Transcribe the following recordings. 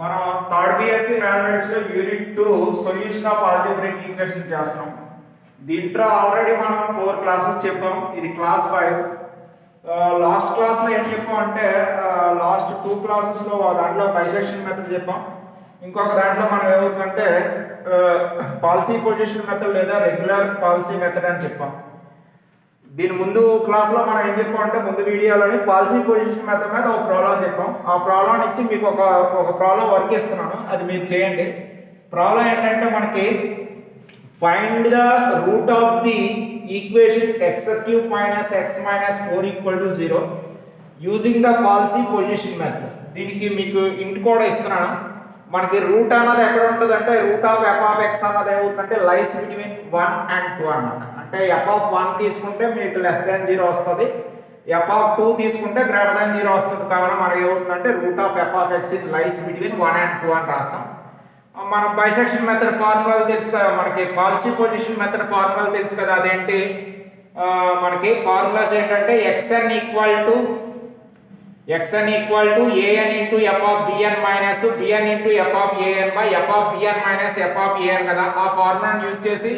మనం third BSc మ్యాథమెటిక్స్లో unit 2 solution of algebraic equation చేస్తున్నాం. దీంట్లో ఆల్రెడీ మనం 4 క్లాసెస్ చెప్పాం. ఇది క్లాస్ 5. లాస్ట్ క్లాస్లో ఏం చెప్పాం అంటే లాస్ట్ 2 క్లాసెస్లో దాంట్లో బైసెక్షన్ మెథడ్ చెప్పాం. ఇంకొక దాంట్లో మనం ఏమవుతుందంటే పాలసీ పొజిషన్ మెథడ్ లేదా రెగ్యులర్ పాలసీ మెథడ్ అని చెప్పాం. దీని ముందు క్లాస్లో మనం ఏం చెప్పాం అంటే ముందు వీడియోలోని పాలసీ పొజిషన్ మెథడ్ మీద ఒక ప్రాబ్లం చెప్పాం. ఆ ప్రాబ్లం ఇచ్చి మీకు ఒక ప్రాబ్లం వర్క్ ఇస్తున్నాను, అది మీరు చేయండి. ప్రాబ్లం ఏంటంటే మనకి find the root of the equation x³ - x - 4 = 0 using the policy position method. దీనికి మీకు ఇంటి కూడా ఇస్తున్నాను. మనకి రూట్ అన్నది ఎక్కడ ఉంటుంది అంటే రూట్ ఆఫ్ f(x) అన్నది ఏమవుతుందంటే లైస్ బిట్వీన్ 1 and 2 అన్నమాట. అంటే f(1) తీసుకుంటే మీకు <0 వస్తుంది, f(2) తీసుకుంటే >0 వస్తుంది. కావున మనకి ఏమవుతుందంటే root of f(x) is lies between 1 and 2 అని రాస్తాం. మనం బైసెక్షన్ మెథడ్ ఫార్ములా తెలుసు కదా, మనకి పాలసీ పొజిషన్ మెథడ్ ఫార్ములా తెలుసు కదా. అదేంటి మనకి ఫార్ములాస్ ఏంటంటే xn equal to an into f of bn minus bn into f of an by f of bn minus f of an కదా. ఆ ఫార్ములాని యూజ్ చేసి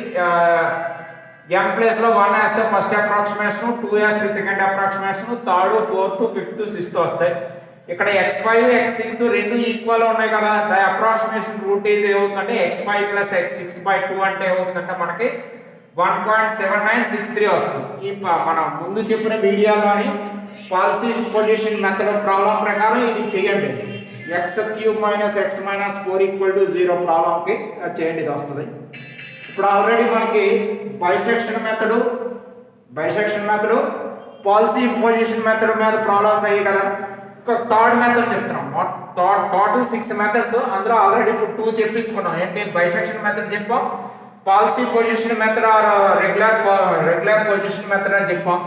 m ప్లేస్ లో 1 వేస్తే ఫస్ట్ అప్రాక్సిమేషన్, 2 వేస్తే second approximation, third, fourth, fifth, sixth వస్తాయి. ఇక్కడ x5 x6 రెండు equal ఉన్నాయి కదా. ద అప్రాక్సిమేషన్ రూట్ ఈజ్ ఏమవుతుందంటే x5 + x6/2 అంటే ఏమవుతుందంటే మనకి 1.7963 వస్తుంది. ఈ మనం ముందు చెప్పిన వీడియోలోని పాలసీ పొజిషన్ మెథడ్ ప్రాబ్లం ప్రకారం ఇది చేయండి. x³ - x - 4 = 0 ప్రాబ్లంకి చేయండి, ఇది వస్తుంది. ఇప్పుడు ఆల్రెడీ మనకి bisection method falsi position method మీద ప్రాబ్లమ్స్ అయ్యాయి కదా. ఒక థర్డ్ మెథడ్ చెప్తున్నాం. టోటల్ 6 మెథడ్స్, అందులో ఆల్రెడీ ఇప్పుడు 2 చెప్పేసుకున్నాం. ఏంటి బైసెక్షన్ మెథడ్ చెప్పాం, falsi position method or regular position method అని చెప్పాం.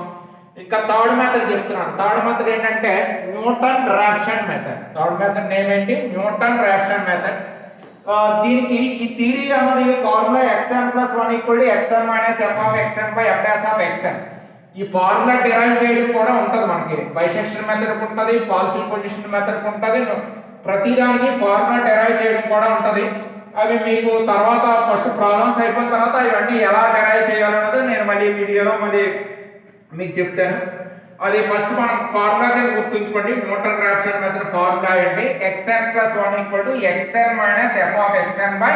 ఇంకా థర్డ్ మెథడ్ చెప్తున్నాను. థర్డ్ మెథడ్ ఏంటంటే Newton Raphson method. Third method name ఏంటి? Newton Raphson method. దీనికి ఈ థియరీ అన్నది formula xn + 1 = xn - f of xn by f' of xn. ఈ ఫార్ములా డిరైవ్ చేయడం కూడా ఉంటుంది మనకి. బైసెక్షన్ మెథడ్ ఉంటుంది, పాలసీ పొజిషన్ మెథడ్ ఉంటుంది. ప్రతి దానికి ఫార్ములా డిరైవ్ చేయడం కూడా ఉంటుంది. అవి మీకు తర్వాత ఫస్ట్ ప్రాబ్లమ్స్ అయిపోయిన తర్వాత ఇవన్నీ ఎలా డిరైవ్ చేయాలన్నది నేను మళ్ళీ వీడియోలో మీకు చెప్తాను. అది ఫస్ట్ మనం ఫార్ములా కింద గుర్తుంచుకోండి. న్యూటన్ రాఫ్సన్ మెథడ్ ఫార్ములా ఏంటి? xn + 1 = xn - f of xn by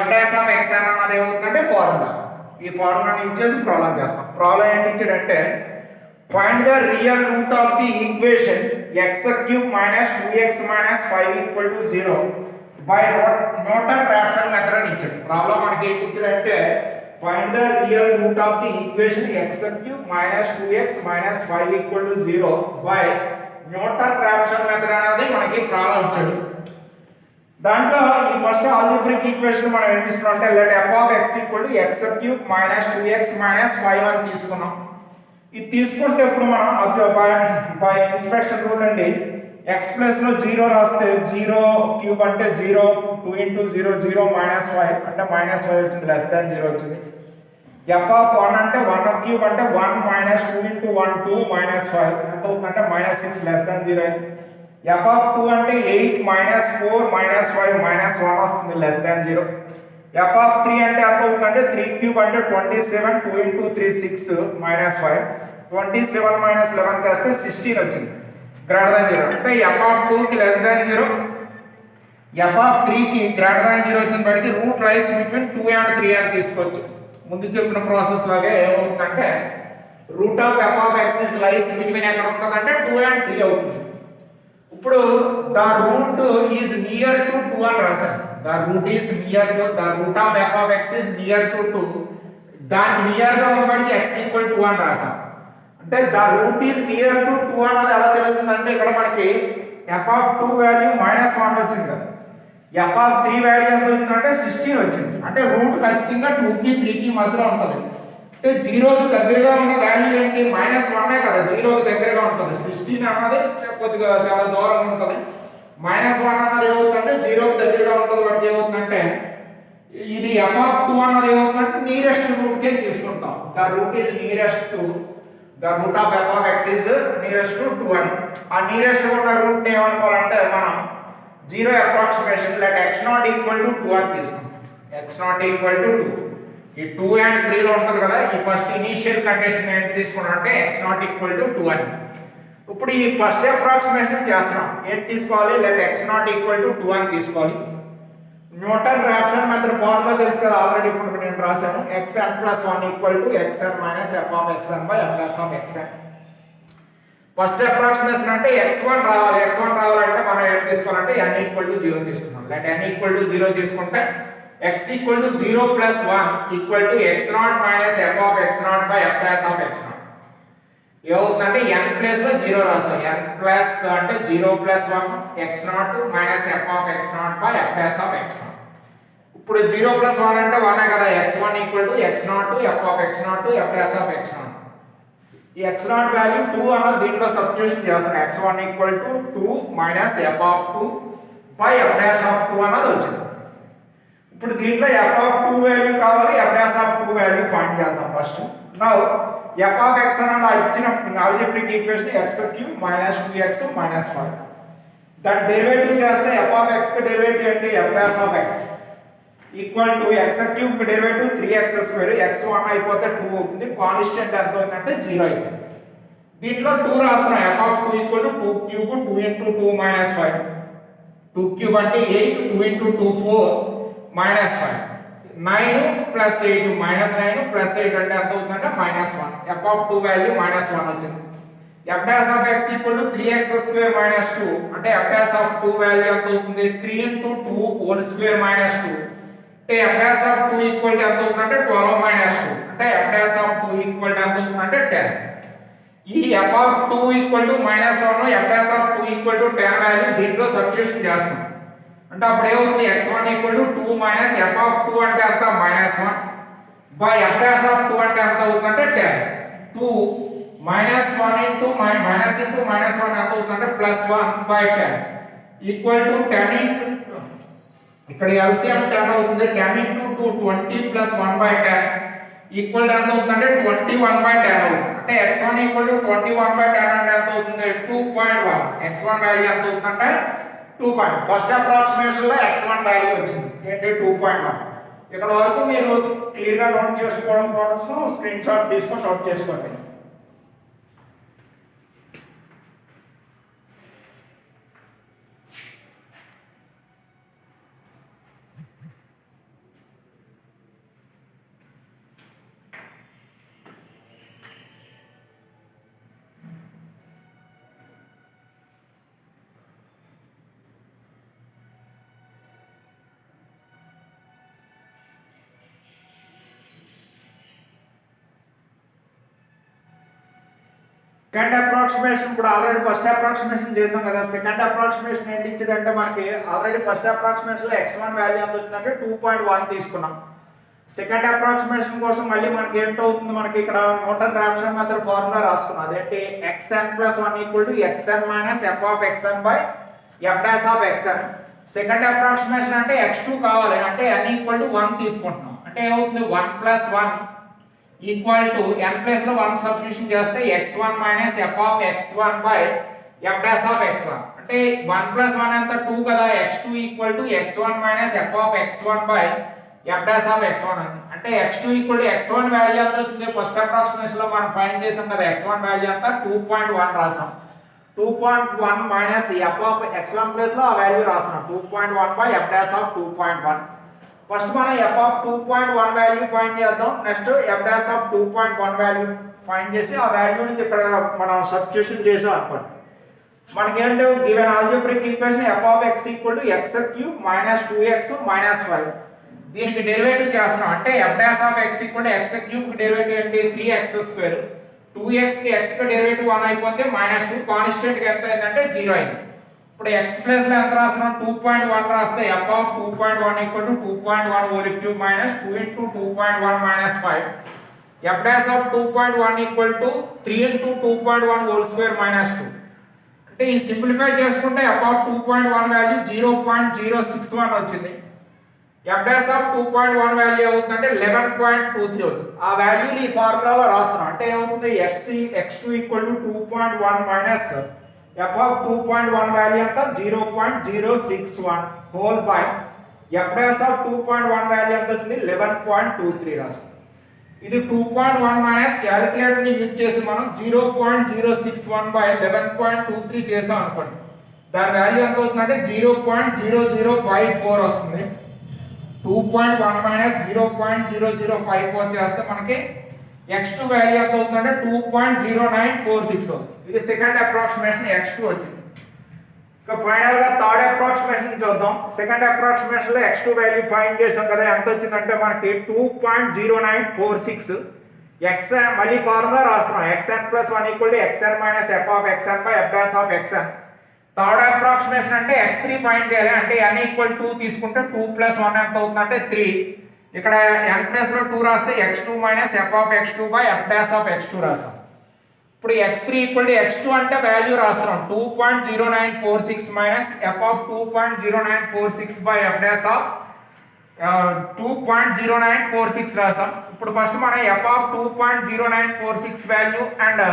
f' of xn అన్నది ఏమవుతుందంటే ఫార్ములా. ఈ ఫార్ములాని యూజ్ చేసి ప్రాబ్లం చేస్తాం. ప్రాబ్లం ఏంటి ఇచ్చాడంటే find the real root of the equation x³ - 2x - 5 = 0 by Newton Raphson method అని ఇచ్చాడు. ప్రాబ్లం మనకి ఏంటి ఇచ్చాడంటే find the real root of the equation x³ - 2x - 5 = 0 by Newton Raphson method అనేది మనకి ప్రాబ్లం ఇచ్చాడు. దాంట్లో ఈ ఫస్ట్ ఆల్జీబ్రిక్ ఈక్వేషన్ మనం ఏం తీసుకున్నాం అంటే let f of x = x³ - 2x - 5 అని తీసుకున్నాం. ఇది తీసుకుంటే ఇప్పుడు మనం బై ఇన్స్పెక్షన్ రూల్ అండి x ప్లస్ లో 0 రాస్తే 0³ అంటే 0, 2 × 0 0 - 5 అంటే -5 వచ్చింది, <0 వచ్చింది. f of 1 అంటే 1³ అంటే 1 - 2 × 1 2 - 5 ఎంత అవుతుందంటే -6 <0. f of 2 అంటే 8 - 4 - 5 -1 వస్తుంది, <0. f of 3 అంటే ఎంత అవుతుందంటే 3³ అంటే 27, 2 × 3 6 -5 27 - 11 చేస్తే 16 వచ్చింది, >0. అంటే f of 2 కి <0, f of 3 కి >0 వచ్చిన బట్టి రూట్ లైస్ బిట్వీన్ 2 and 3 అని తీసుకోవచ్చు. ముందు చెప్పిన ప్రాసెస్ లాగే ఏమవుతుందంటే root of f of x is lies between ఎక్కడ ఉంటుందంటే 2 and 3 అవుతుంది. ఇప్పుడు the route is near to 2 అని రాశాను. The root of f of x is near to 2. దానికి నియర్ గా ఉన్నప్పటికీ x = 2 అని రాశాం. అంటే the route is near to 2 అన్నది ఎలా తెలుస్తుందంటే ఇక్కడ మనకి f of 2 వాల్యూ -1 వచ్చింది కదా, f of 3 వాల్యూ ఎంత వచ్చిందంటే 16 వచ్చింది. అంటే రూట్ ఖచ్చితంగా 2 కి 3 కి మధ్యలో ఉంటుంది. అంటే 0 కి దగ్గరగా ఉన్న వాల్యూ ఏంటి? -1 కదా, 0 కి దగ్గరగా ఉంటుంది. 16 అన్నది కొద్దిగా చాలా దూరంగా ఉంటుంది. -1 అన్నది ఏమవుతుందంటే 0 కి దగ్గరగా ఉంటుంది. వాటికి ఏమవుతుందంటే ఇది f of 2 అన్నది ఏమవుతుందంటే నియరెస్ట్ రూట్ కి తీసుకుంటాం. The route is nearest to the root of f of x is nearest to 2 అని. ఆ నియరెస్ట్ ఉన్న రూట్ ని ఏమనుకోవాలంటే మనం zero approximation let x not equal to 2 అని తీసుకుంటాం. x not equal to 2. ఈ 2 అండ్ 3 లో ఉంటుంది కదా, ఈ ఫస్ట్ ఇనిషియల్ కండిషన్ ఏంటి తీసుకున్నాం అంటే x నాట్ ఈక్వల్ టు 2 అని. ఇప్పుడు ఈ ఫస్ట్ అప్రాక్సిమేషన్ చేస్తున్నాం. ఏంటి తీసుకోవాలి? Let x not equal to 2 అని తీసుకోవాలి. న్యూటన్ రాఫ్సన్ మెథడ్ ఫార్ములా తెలుసు కదా ఆల్రెడీ, ఇప్పుడు నేను రాశాను. xn plus 1 equal to xn minus f of xn by m plus of xn. First approximation అంటే x1 రావాలి. x1 రావాలంటే మనం ఏం తీసుకోవాలంటే n ఈక్వల్ టు 0 తీసుకున్నాం. లెట్ n ఈక్వల్ టు 0 తీసుకుంటే x equal to 0 plus 1 equal to x0 minus f of x0 by f plus of x0. ఏమవుతుందంటే n plus లో 0 రాస్తాం. n ప్లస్ అంటే 0 plus 1 x0 minus f of x0 by f plus of x0. ఇప్పుడు 0 plus 1 అంటే 1 కదా, x1 equal to x0 f of x0 f plus of x0. ఈ x0 value 2 అన్న దీంట్లో సబ్స్టిట్యూషన్ చేస్తాను. x1 equal to 2 minus f of 2 by f dash of 2 అన్నది వచ్చింది. ఇప్పుడు దీంట్లో f ఆఫ్ 2 వాల్యూ కావాలి, f dash of 2 value find చేద్దాం first. Now f of x అన్నది ఇచ్చిన algebraic equation x cube minus 2x minus 5. That derivative చేస్తే f of x కి డెరివేటివ్ ఏంటి? f dash of x equal to x cube కి derivative 3x square, x1 అయిపోతే 2 అవుతుంది. Constant ఎంత అవుతుందంటే 0 అయిపోతుంది. దీంట్లో 2 రాస్తున్నాం. f of 2 equal to 2 cube 2 into 2 minus 5. 2 cube అంటే 8, 2 into 2 4 minus 5. 9 plus 8 minus 9 plus 8 అంటే ఎంత అవుతుందంటే minus 1. f of 2 value minus 1 వచ్చింది. f dash of x equal to 3x square minus 2 అంటే f డాష్ ఆఫ్ 2 వాల్యూ ఎంత అవుతుంది? 3 into 2 whole square minus 2 అంటే f dash of 2 equal to ఎంత అవుతుందంటే 12 మైనస్ 2 అంటే f dash of 2 equal to ఎంత అవుతుందంటే 10. ఈ f of 2 equal to minus 1 f dash of 2 equal to 10 value దీంట్లో సబ్స్టిట్యూషన్ చేస్తాం. అంటే అప్పుడు ఏమవుతుంది? x1 equal to 2 minus f of 2 అంటే ఎంత? Minus 1 by f dash of 2 అంటే ఎంత అవుతుందంటే 10. 2 మైనస్ 1 ఇంటూ మైనస్ 1 ఎంత అవుతుందంటే plus 1 by 10 equal to 10 into ఇక్కడ LCM 10 అవుతుంది. 10 into 2 20 plus 1 by 10 equal to ఎంత అవుతుందంటే 21 బై 10 అవుతుంది. అంటే x1 ఈక్వల్ టు 21 బై 10 అంటే ఎంత అవుతుంది? 2.1. x1 వాల్యూ ఎంత అవుతుందంటే 2. ఫస్ట్ అప్రాక్సిమేషన్ లో x1 వాల్యూ వచ్చింది ఏంటి? 2.1. ఇక్కడ వరకు మీరు క్లియర్ గా నోట్ చేసుకోవడం కోసం స్క్రీన్ షాట్ తీసుకొని నోట్ చేసుకోండి. సెకండ్ అప్రాక్సిమేషన్ ఇప్పుడు ఆల్రెడీ ఫస్ట్ అప్రాక్సిమేషన్ చేసాం కదా. సెకండ్ అప్రాక్సిమేషన్ ఏంటి ఇచ్చాడంటే మనకి ఆల్రెడీ ఫస్ట్ అప్రాక్సిమేషన్ లో x1 వాల్యూ ఎంత వచ్చిందంటే 2.1 తీసుకున్నాం. సెకండ్ అప్రాక్సిమేషన్ కోసం మళ్ళీ మనకి ఏంటవుతుంది? మనకి ఇక్కడ న్యూటన్ రాఫ్సన్ మెథడ్ ఫార్ములా రాసుకున్నాం. అదేంటి? xn plus 1 equal to xn minus f of xn by f dash of xn. Second approximation అంటే x2 కావాలి అంటే n ఈక్వల్ టు 1 తీసుకుంటున్నాం. అంటే ఏమవుతుంది? 1 plus 1 equal to n plus లో 1 సబ్స్టిట్యూషన్ చేస్తే x1 minus f of x1 by f dash of x1. అంటే 1 plus 1 ఎంత? 2 కదా. x2 equal to x1 minus f of x1 by f dash of x1 అని. అంటే x2 equal to x1 value ఎంత వచ్చింది? First approximation లో మనం find చేసాం కదా. x1 వాల్యూ ఎంత? 2.1 రాసాం. 2.1 minus f of x1 plus లో ఆ వాల్యూ రాసాం 2.1 by f dash of 2.1. First మనం f ఆఫ్ 2.1 వాల్యూ ఫైండ్ చేద్దాం. Next f dash of 2.1 value find చేసి ఆ వాల్యూని ఇక్కడ మనం సబ్స్టిట్యూషన్ చేసాం అనుకోండి. మనకి ఏంటి? Given algebraic equation f of x equal to x cube minus 2x minus 5. దీనికి డెరివేటివ్ చేస్తున్నాం. అంటే f dash of x equal to x cube కి డెరివేటివ్ ఏంటి? 3x square. 2x కి x కి డెరివేటివ్ 1 అయిపోతే మైనస్ 2 కాన్స్టెంట్ కి ఎంత అయిందంటే 0 అయింది. ఇప్పుడు x ప్లస్ లో ఎంత రాస్తున్నాం? 2.1 రాస్తే f of 2.1 equal to 2.1 whole cube minus 2 into 2.1 minus 5. f dash of 2.1 equal to 3 into 2.1 whole square minus 2. అంటే ఈ సింప్లిఫై చేసుకుంటే f ఆఫ్ 2.1 వాల్యూ 0.061 వచ్చింది. f డాష్ ఆఫ్ 2.1 వాల్యూ అవుతుందంటే 11.23 అవుతుంది. ఆ వాల్యూని ఈ ఫార్ములాలో రాస్తున్నాం. అంటే ఏమవుతుంది? x2 equal to 2.1 minus F of 2.1 value ఎంత 0.061 whole by F dash of 2.1 value ఎంత వచ్చింది 11.23 రాస్తాం. ఇది 2.1 మైనస్ క్యాలిక్యులేటర్ ని యూజ్ చేసి మనం 0.061 బై 11.23 చేసాం అనుకోండి. దాని వాల్యూ ఎంత అవుతుందంటే 0.0054 వస్తుంది. 2.1 మైనస్ 0.0054 చేస్తే మనకి x2 వాల్యూ ఎంత అవుతుందంటే 2.0946 వస్తుంది. ఇది సెకండ్ అప్రాక్సిమేషన్ x2 వచ్చింది. ఇక ఫైనల్ గా థర్డ్ అప్రాక్సిమేషన్ చూద్దాం. సెకండ్ అప్రాక్సిమేషన్ లో x2 వాల్యూ ఫైండ్ చేసాం కదా, ఎంత వచ్చిందంటే మనకి 2.0946 xn. మళ్ళీ ఫార్ములా రాస్తున్నాం, xn + 1 = xn - f of xn by f dash of xn. Third approximation అంటే x3 ఫైండ్ చేయాలి. అంటే n = 2 తీసుకుంటే 2 + 1 ఎంత అవుతుందంటే 3. ఇక్కడ n ప్లస్ లో 2 రాస్తే x2 - f of x2 by f dash of x2 రాస్తాం. ఇప్పుడు x3 = x2 అంటే వాల్యూ రాస్తున్నాం 2.0946 minus f of 2.0946 by f dash of 2.0946 రాస్తాం. ఇప్పుడు ఫస్ట్ మనం f of 2.0946 value and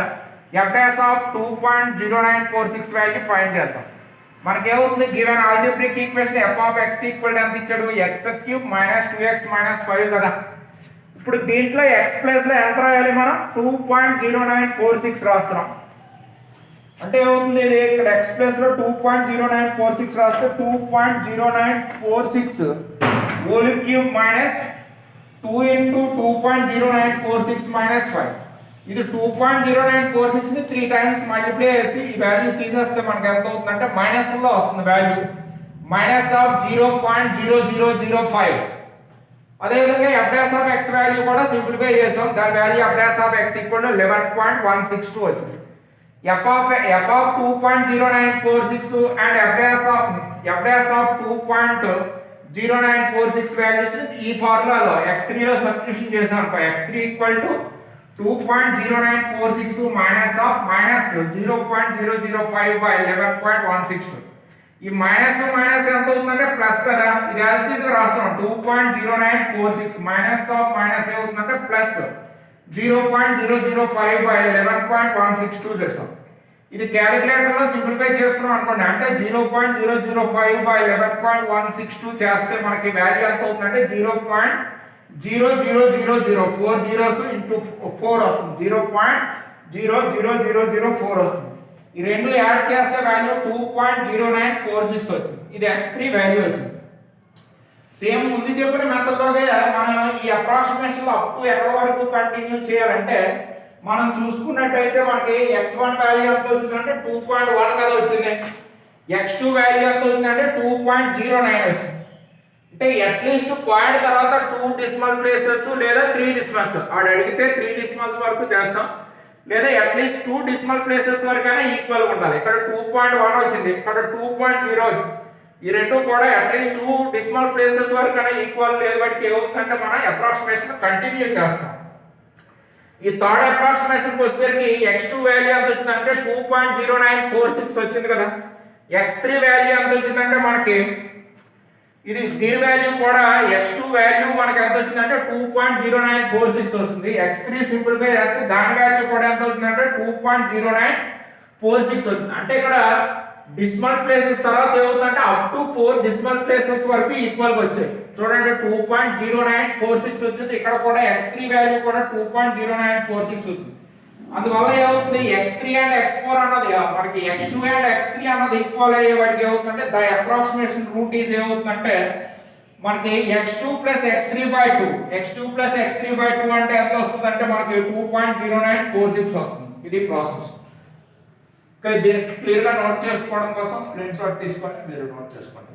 f dash of 2.0946 value find చేద్దాం. మనకి ఏమవుతుంది, given algebraic equation f of x = ఎంత ఇచ్చాడు, x³ - 2x - 5 కదా. ఇప్పుడు దీంట్లో x ప్లేస్ లో ఎంత రాయాలి మనం 2.0946 రాస్తున్నాం. అంటే ఏమవుతుంది, ఇది ఇక్కడ x ప్లేస్ లో 2.0946 రాస్తే 2.0946 హోల్ క్యూబ్ మైనస్ 2 × 2.0946 - 5. ఇది 2.0946 ని 3 టైమ్స్ మల్టిప్లై చేసి ఈ వాల్యూ తీసేస్తే మనకి ఎంత అవుతుందంటే మైనస్ లో వస్తుంది వాల్యూ -0.0005. అదేవిధంగా f dash of x value కూడా సింప్లిఫై చేసాం. దాని value f dash of x = 11.162 వచ్చింది. f of 2.0946 and f dash of 2.0946 values ఈ ఫార్ములాలో x3 లో సబ్స్టిట్యూషన్ చేసాం. x3 = 2.0946 -0.005 by 11.162. ఈ మైనస్ మైనస్ ఎంత అవుతుందంటే ప్లస్ కదా, ఇది యాస్టీజ్ రాస్తున్నాం 2.0946 మైనస్ ఏమవుతుందంటే ప్లస్ 0.005 by 11.162 చేస్తాం. ఇది క్యాలిక్యులేటర్ లో సింప్లిఫై చేసుకున్నాం అనుకోండి, అంటే 0.005 by 11.162 చేస్తే మనకి వాల్యూ ఎంత అవుతుందంటే 0.00004 zeros into 4 వస్తుంది, 0.00004 వస్తుంది. ఈ రెండు యాడ్ చేస్తే వాల్యూ 2.0946 వచ్చింది. ఇది x3 వాల్యూ వచ్చింది. సేమ్ ముందు చెప్పిన మెథడ్ లోనే మనం ఈ అప్రాక్సిమేషన్ లో అప్ టు ఎక్కడ వరకు కంటిన్యూ చేయాలంటే మనం చూసుకున్నట్టయితే మనకి x1 వాల్యూ ఎంత వచ్చిందంటే 2.1 కదా వచ్చింది. x2 వాల్యూ ఎంత వచ్చిందంటే 2.09 వచ్చింది. అంటే అట్లీస్ట్ పాయింట్ తర్వాత 2 డెసిమల్ ప్లేసెస్ లేదా 3 డెసిమల్స్ ఆడ అడిగితే 3 డెసిమల్స్ వరకు చేస్తాం, లేదా అట్లీస్ట్ 2 డెసిమల్ ప్లేసెస్ వరకైనా ఈక్వల్ ఉండాలి. ఇక్కడ 2.1 వచ్చింది, ఇక్కడ 2.0 వచ్చింది. ఈ రెండు కూడా అట్లీస్ట్ 2 డెసిమల్ ప్లేసెస్ వరకైనా ఈక్వల్ లేదు బట్టి ఏమవుతుందంటే మనం అప్రాక్సిమేషన్ కంటిన్యూ చేస్తాం. ఈ థర్డ్ అప్రాక్సిమేషన్ వచ్చేసరికి x2 వాల్యూ ఎంత వచ్చిందంటే 2.0946 వచ్చింది కదా. x3 వాల్యూ ఎంత వచ్చిందంటే మనకి ఇది దీని వాల్యూ కూడా x2 వాల్యూ మనకి ఎంత వచ్చిందంటే 2.0946 వస్తుంది. x3 సింప్లిఫై చేస్తే దాని వాల్యూ కూడా ఎంత అవుతుందంటే 2.0946 వస్తుంది. అంటే ఇక్కడ డెసిమల్ ప్లేసెస్ తర్వాత ఏమవుతుందంటే అప్ టు 4 డెసిమల్ ప్లేసెస్ వరకు ఈక్వల్ గా వచ్చాయి. చూడండి 2.0946 వచ్చింది. ఇక్కడ కూడా x3 వాల్యూ కూడా 2.0946 వచ్చింది. అందువల్ల ఏమవుతుంది, x3 అండ్ x4 అన్నది మనకి x2 అండ్ x3 అన్నది ఈక్వల్ అయ్యే వాటికి ఏమవుతుందంటే ద అప్రాక్సిమేషన్ రూట్ ఈజ్ ఏమవుతుందంటే మనకి x2 + x3/2 అంటే ఎంత వస్తుందంటే మనకి 2.0946 వస్తుంది. ఇది ప్రాసెస్. దీన్ని క్లియర్ గా నోట్ చేసుకోవడం కోసం స్క్రీన్ షాట్ తీసుకొని మీరు నోట్ చేసుకోండి.